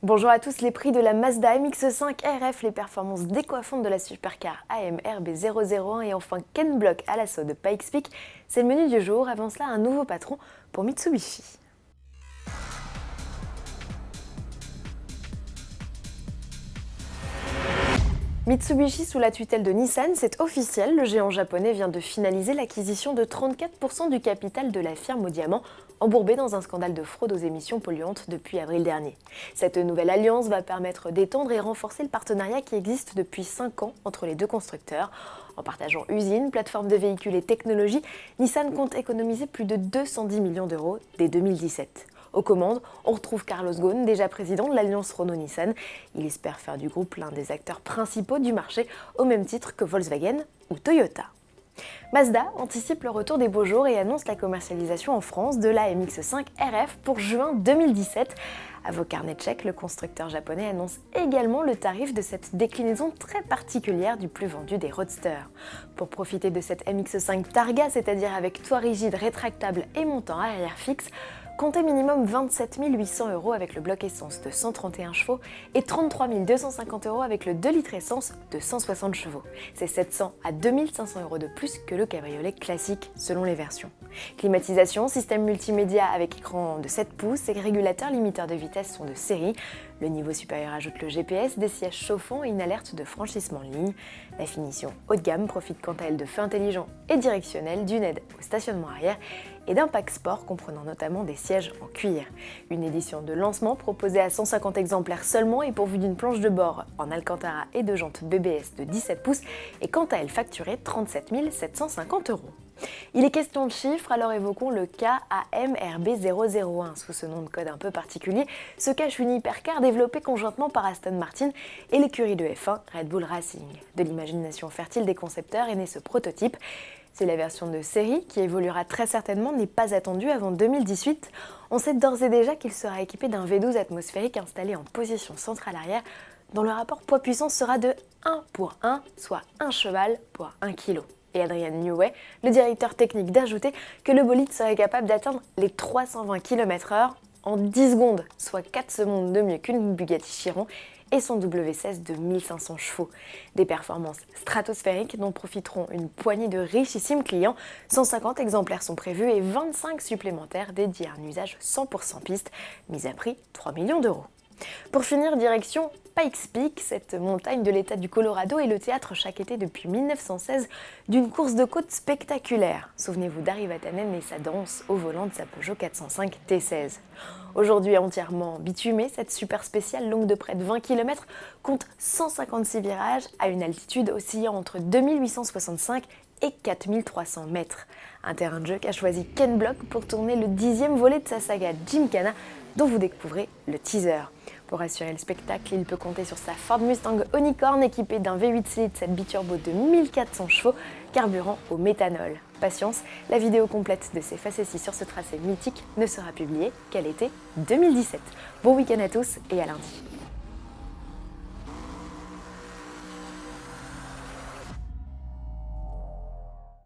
Bonjour à tous, les prix de la Mazda MX-5 RF, les performances décoiffantes de la supercar AMR B001 et enfin Ken Block à l'assaut de Pikes Peak, c'est le menu du jour. Avant cela, un nouveau patron pour Mitsubishi. Mitsubishi sous la tutelle de Nissan, c'est officiel, le géant japonais vient de finaliser l'acquisition de 34% du capital de la firme au diamant, embourbée dans un scandale de fraude aux émissions polluantes depuis avril dernier. Cette nouvelle alliance va permettre d'étendre et renforcer le partenariat qui existe depuis 5 ans entre les deux constructeurs. En partageant usines, plateformes de véhicules et technologies, Nissan compte économiser plus de 210 millions d'euros dès 2017. Aux commandes, on retrouve Carlos Ghosn, déjà président de l'Alliance Renault-Nissan. Il espère faire du groupe l'un des acteurs principaux du marché, au même titre que Volkswagen ou Toyota. Mazda anticipe le retour des beaux jours et annonce la commercialisation en France de la MX-5 RF pour juin 2017. À vos carnets tchèques, le constructeur japonais annonce également le tarif de cette déclinaison très particulière du plus vendu des roadsters. Pour profiter de cette MX-5 Targa, c'est-à-dire avec toit rigide, rétractable et montant arrière fixe, comptez minimum 27 800 € avec le bloc essence de 131 chevaux et 33 250 € avec le 2 litres essence de 160 chevaux. C'est 700 à 2500 € de plus que le cabriolet classique selon les versions. Climatisation, système multimédia avec écran de 7 pouces et régulateur limiteur de vitesse sont de série. Le niveau supérieur ajoute le GPS, des sièges chauffants et une alerte de franchissement de ligne. La finition haut de gamme profite quant à elle de feux intelligents et directionnels, d'une aide au stationnement arrière et d'un pack sport comprenant notamment des sièges en cuir. Une édition de lancement proposée à 150 exemplaires seulement et pourvue d'une planche de bord en Alcantara et de jantes BBS de 17 pouces et quant à elle facturée 37 750 €. Il est question de chiffres, alors évoquons le KAMRB001. Sous ce nom de code un peu particulier, se cache une hypercar développée conjointement par Aston Martin et l'écurie de F1 Red Bull Racing. De l'imagination fertile des concepteurs est né ce prototype. Si la version de série, qui évoluera très certainement, n'est pas attendue avant 2018, on sait d'ores et déjà qu'il sera équipé d'un V12 atmosphérique installé en position centrale arrière, dont le rapport poids-puissance sera de 1 pour 1, soit 1 cheval pour 1 kg. Et Adrian Newey, le directeur technique, d'ajouter que le bolide serait capable d'atteindre les 320 km/h en 10 secondes, soit 4 secondes de mieux qu'une Bugatti Chiron et son W16 de 1500 chevaux. Des performances stratosphériques dont profiteront une poignée de richissimes clients. 150 exemplaires sont prévus et 25 supplémentaires dédiés à un usage 100% piste, mis à prix 3 millions d'euros. Pour finir, direction Pikes Peak, cette montagne de l'état du Colorado est le théâtre chaque été depuis 1916 d'une course de côte spectaculaire. Souvenez-vous d'Harry Vatanen et sa danse au volant de sa Peugeot 405 T16. Aujourd'hui entièrement bitumée, cette super spéciale longue de près de 20 km compte 156 virages à une altitude oscillant entre 2865 et 4300 mètres. Un terrain de jeu qu'a choisi Ken Block pour tourner le 10e volet de sa saga Gymkhana, dont vous découvrez le teaser. Pour assurer le spectacle, il peut compter sur sa Ford Mustang Unicorn équipée d'un V8 litres 7 biturbo de 1400 chevaux, carburant au méthanol. Patience, la vidéo complète de ces facéties sur ce tracé mythique ne sera publiée qu'à l'été 2017. Bon week-end à tous et à lundi.